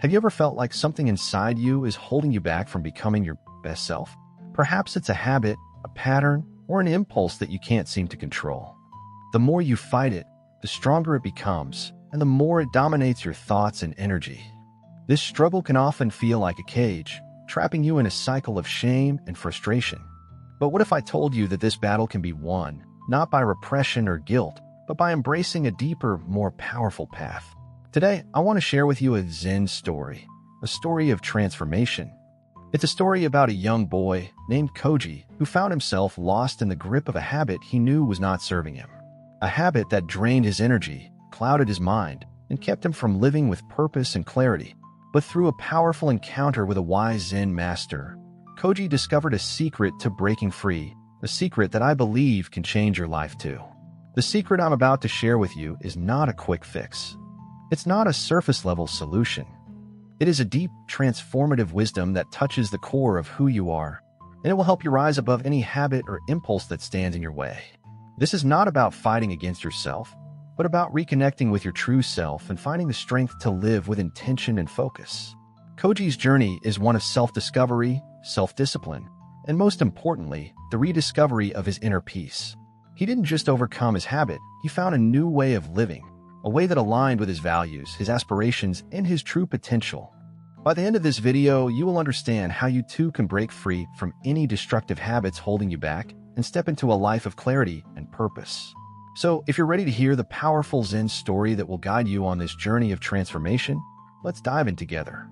Have you ever felt like something inside you is holding you back from becoming your best self? Perhaps it's a habit, a pattern, or an impulse that you can't seem to control. The more you fight it, the stronger it becomes, and the more it dominates your thoughts and energy. This struggle can often feel like a cage, trapping you in a cycle of shame and frustration. But what if I told you that this battle can be won, not by repression or guilt, but by embracing a deeper, more powerful path? Today, I want to share with you a Zen story, a story of transformation. It's a story about a young boy named Koji who found himself lost in the grip of a habit he knew was not serving him. A habit that drained his energy, clouded his mind, and kept him from living with purpose and clarity. But through a powerful encounter with a wise Zen master, Koji discovered a secret to breaking free, a secret that I believe can change your life too. The secret I'm about to share with you is not a quick fix. It's not a surface-level solution. It is a deep, transformative wisdom that touches the core of who you are, and it will help you rise above any habit or impulse that stands in your way. This is not about fighting against yourself, but about reconnecting with your true self and finding the strength to live with intention and focus. Koji's journey is one of self-discovery, self-discipline, and most importantly, the rediscovery of his inner peace. He didn't just overcome his habit, he found a new way of living, a way that aligned with his values, his aspirations, and his true potential. By the end of this video, you will understand how you too can break free from any destructive habits holding you back and step into a life of clarity and purpose. So, if you're ready to hear the powerful Zen story that will guide you on this journey of transformation, let's dive in together.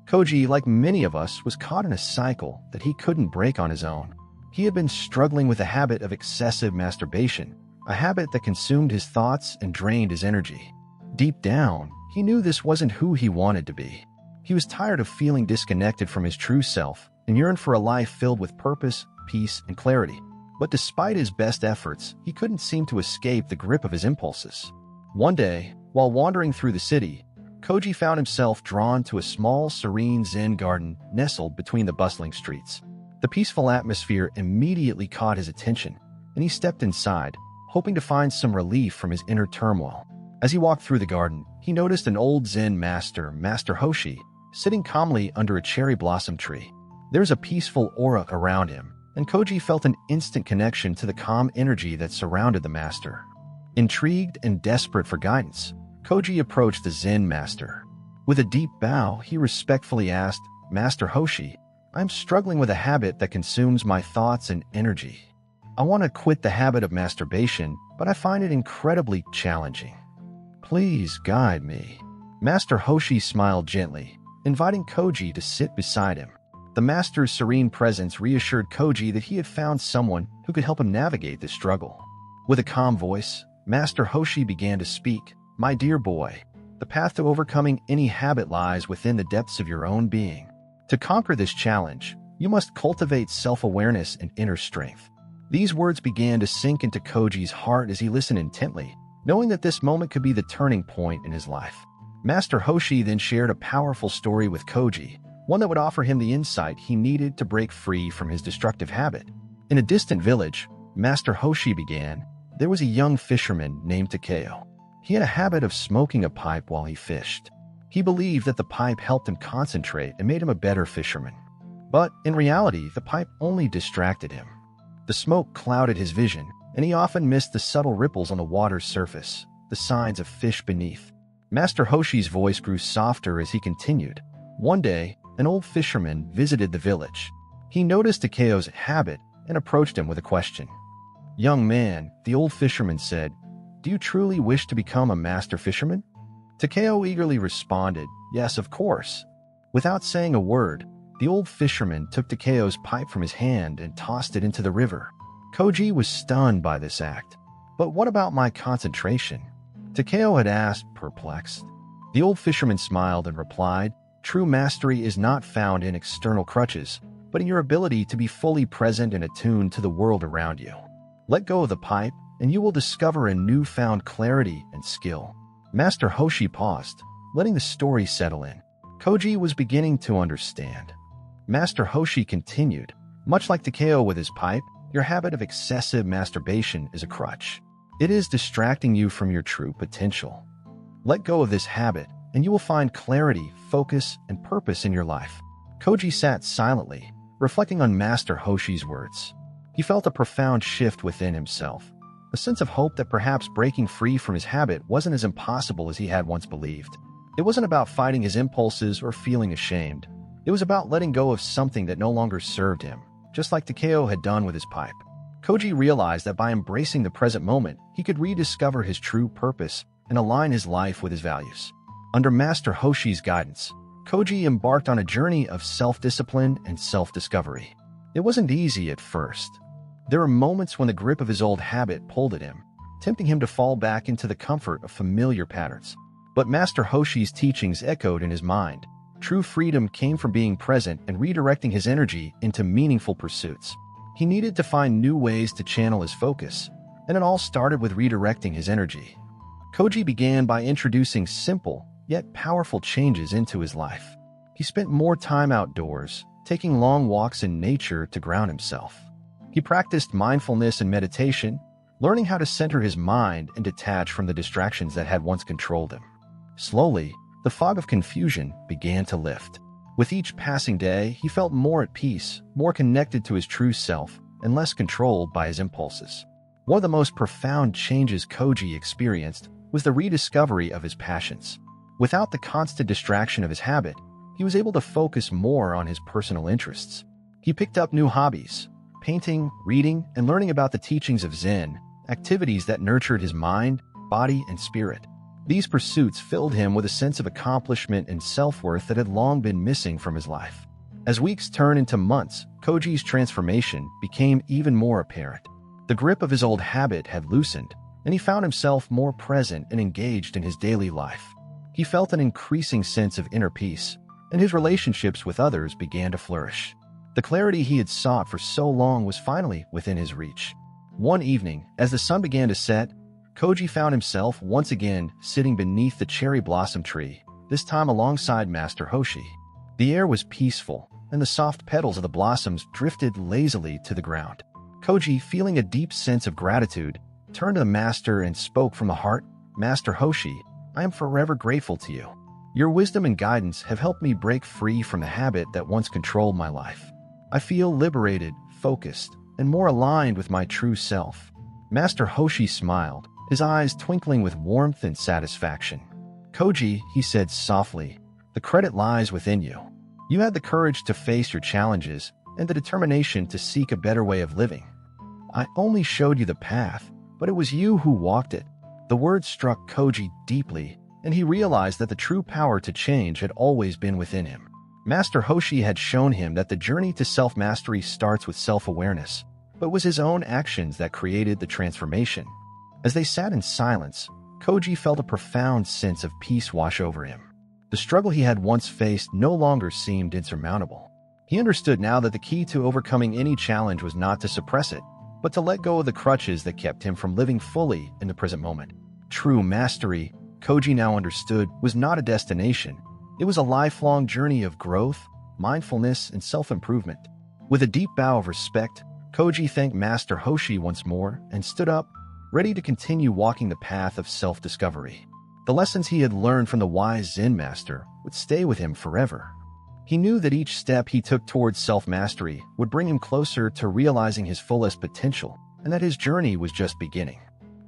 Koji, like many of us, was caught in a cycle that he couldn't break on his own. He had been struggling with a habit of excessive masturbation, a habit that consumed his thoughts and drained his energy. Deep down, he knew this wasn't who he wanted to be. He was tired of feeling disconnected from his true self and yearned for a life filled with purpose, peace, and clarity. But despite his best efforts, he couldn't seem to escape the grip of his impulses. One day, while wandering through the city, Koji found himself drawn to a small, serene Zen garden nestled between the bustling streets. The peaceful atmosphere immediately caught his attention, and he stepped inside, hoping to find some relief from his inner turmoil. As he walked through the garden, he noticed an old Zen master, Master Hoshi, sitting calmly under a cherry blossom tree. There was a peaceful aura around him, and Koji felt an instant connection to the calm energy that surrounded the master. Intrigued and desperate for guidance, Koji approached the Zen master. With a deep bow, he respectfully asked, "Master Hoshi, I'm struggling with a habit that consumes my thoughts and energy. I want to quit the habit of masturbation, but I find it incredibly challenging. Please guide me." Master Hoshi smiled gently, inviting Koji to sit beside him. The master's serene presence reassured Koji that he had found someone who could help him navigate this struggle. With a calm voice, Master Hoshi began to speak. "My dear boy, the path to overcoming any habit lies within the depths of your own being. To conquer this challenge, you must cultivate self-awareness and inner strength." These words began to sink into Koji's heart as he listened intently, knowing that this moment could be the turning point in his life. Master Hoshi then shared a powerful story with Koji, one that would offer him the insight he needed to break free from his destructive habit. In a distant village, Master Hoshi began, there was a young fisherman named Takeo. He had a habit of smoking a pipe while he fished. He believed that the pipe helped him concentrate and made him a better fisherman. But in reality, the pipe only distracted him. The smoke clouded his vision, and he often missed the subtle ripples on the water's surface, the signs of fish beneath. Master Hoshi's voice grew softer as he continued. One day, an old fisherman visited the village. He noticed Takeo's habit and approached him with a question. "Young man," the old fisherman said, "do you truly wish to become a master fisherman?" Takeo eagerly responded, "Yes, of course." Without saying a word, the old fisherman took Takeo's pipe from his hand and tossed it into the river. Koji was stunned by this act. "But what about my concentration?" Takeo had asked, perplexed. The old fisherman smiled and replied, "True mastery is not found in external crutches, but in your ability to be fully present and attuned to the world around you. Let go of the pipe, and you will discover a newfound clarity and skill." Master Hoshi paused, letting the story settle in. Koji was beginning to understand. Master Hoshi continued, "Much like Takeo with his pipe, your habit of excessive masturbation is a crutch. It is distracting you from your true potential. Let go of this habit, and you will find clarity, focus, and purpose in your life. Koji sat silently, reflecting on Master Hoshi's words. He felt a profound shift within himself, a sense of hope that perhaps breaking free from his habit wasn't as impossible as he had once believed. It wasn't about fighting his impulses or feeling ashamed. It was about letting go of something that no longer served him, just like Takeo had done with his pipe. Koji realized that by embracing the present moment, he could rediscover his true purpose and align his life with his values. Under Master Hoshi's guidance, Koji embarked on a journey of self-discipline and self-discovery. It wasn't easy at first. There were moments when the grip of his old habit pulled at him, tempting him to fall back into the comfort of familiar patterns. But Master Hoshi's teachings echoed in his mind. True freedom came from being present and redirecting his energy into meaningful pursuits. He needed to find new ways to channel his focus, and it all started with redirecting his energy. Koji began by introducing simple, yet powerful changes into his life. He spent more time outdoors, taking long walks in nature to ground himself. He practiced mindfulness and meditation, learning how to center his mind and detach from the distractions that had once controlled him. Slowly, the fog of confusion began to lift. With each passing day, he felt more at peace, more connected to his true self, and less controlled by his impulses. One of the most profound changes Koji experienced was the rediscovery of his passions. Without the constant distraction of his habit, he was able to focus more on his personal interests. He picked up new hobbies, painting, reading, and learning about the teachings of Zen, activities that nurtured his mind, body, and spirit. These pursuits filled him with a sense of accomplishment and self-worth that had long been missing from his life. As weeks turned into months, Koji's transformation became even more apparent. The grip of his old habit had loosened, and he found himself more present and engaged in his daily life. He felt an increasing sense of inner peace, and his relationships with others began to flourish. The clarity he had sought for so long was finally within his reach. One evening, as the sun began to set, Koji found himself once again sitting beneath the cherry blossom tree, this time alongside Master Hoshi. The air was peaceful, and the soft petals of the blossoms drifted lazily to the ground. Koji, feeling a deep sense of gratitude, turned to the master and spoke from the heart, "Master Hoshi, I am forever grateful to you. Your wisdom and guidance have helped me break free from the habit that once controlled my life. I feel liberated, focused, and more aligned with my true self." Master Hoshi smiled, his eyes twinkling with warmth and satisfaction. "Koji," he said softly, "the credit lies within you. You had the courage to face your challenges and the determination to seek a better way of living. I only showed you the path, but it was you who walked it." The words struck Koji deeply, and he realized that the true power to change had always been within him. Master Hoshi had shown him that the journey to self-mastery starts with self-awareness, but it was his own actions that created the transformation. As they sat in silence, Koji felt a profound sense of peace wash over him. The struggle he had once faced no longer seemed insurmountable. He understood now that the key to overcoming any challenge was not to suppress it, but to let go of the crutches that kept him from living fully in the present moment. True mastery, Koji now understood, was not a destination. It was a lifelong journey of growth, mindfulness, and self-improvement. With a deep bow of respect, Koji thanked Master Hoshi once more and stood up, ready to continue walking the path of self-discovery. The lessons he had learned from the wise Zen master would stay with him forever. He knew that each step he took towards self-mastery would bring him closer to realizing his fullest potential, and that his journey was just beginning.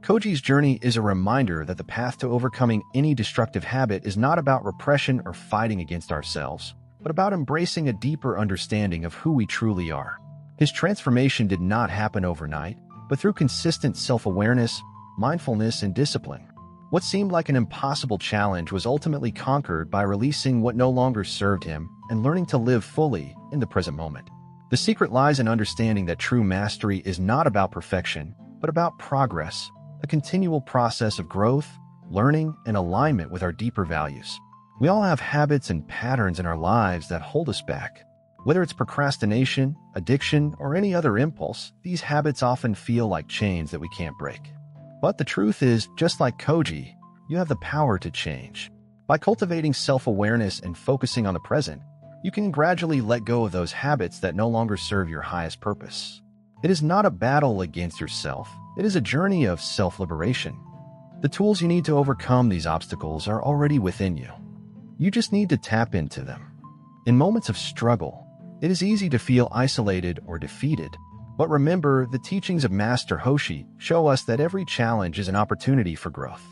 Koji's journey is a reminder that the path to overcoming any destructive habit is not about repression or fighting against ourselves, but about embracing a deeper understanding of who we truly are. His transformation did not happen overnight, but through consistent self-awareness, mindfulness, and discipline. What seemed like an impossible challenge was ultimately conquered by releasing what no longer served him and learning to live fully in the present moment. The secret lies in understanding that true mastery is not about perfection, but about progress, a continual process of growth, learning, and alignment with our deeper values. We all have habits and patterns in our lives that hold us back. Whether it's procrastination, addiction, or any other impulse, these habits often feel like chains that we can't break. But the truth is, just like Koji, you have the power to change. By cultivating self-awareness and focusing on the present, you can gradually let go of those habits that no longer serve your highest purpose. It is not a battle against yourself. It is a journey of self-liberation. The tools you need to overcome these obstacles are already within you. You just need to tap into them. In moments of struggle, it is easy to feel isolated or defeated. But remember, the teachings of Master Hoshi show us that every challenge is an opportunity for growth.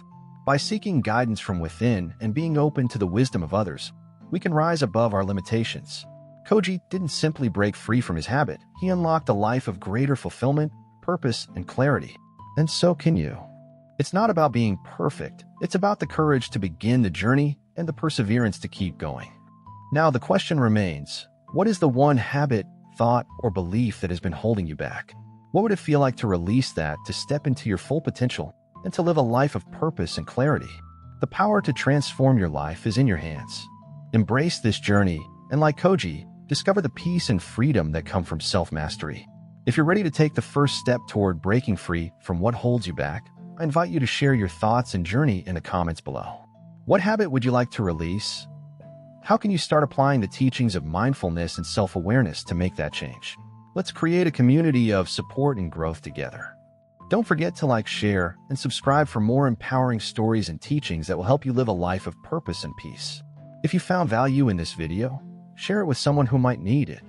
By seeking guidance from within and being open to the wisdom of others, we can rise above our limitations. Koji didn't simply break free from his habit. He unlocked a life of greater fulfillment, purpose, and clarity. And so can you. It's not about being perfect. It's about the courage to begin the journey and the perseverance to keep going. Now the question remains, what is the one habit, thought, or belief that has been holding you back? What would it feel like to release that, to step into your full potential, and to live a life of purpose and clarity? The power to transform your life is in your hands. Embrace this journey, and like Koji, discover the peace and freedom that come from self-mastery. If you're ready to take the first step toward breaking free from what holds you back, I invite you to share your thoughts and journey in the comments below. What habit would you like to release? How can you start applying the teachings of mindfulness and self-awareness to make that change? Let's create a community of support and growth together. Don't forget to like, share, and subscribe for more empowering stories and teachings that will help you live a life of purpose and peace. If you found value in this video, share it with someone who might need it.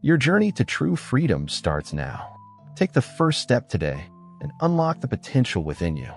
Your journey to true freedom starts now. Take the first step today and unlock the potential within you.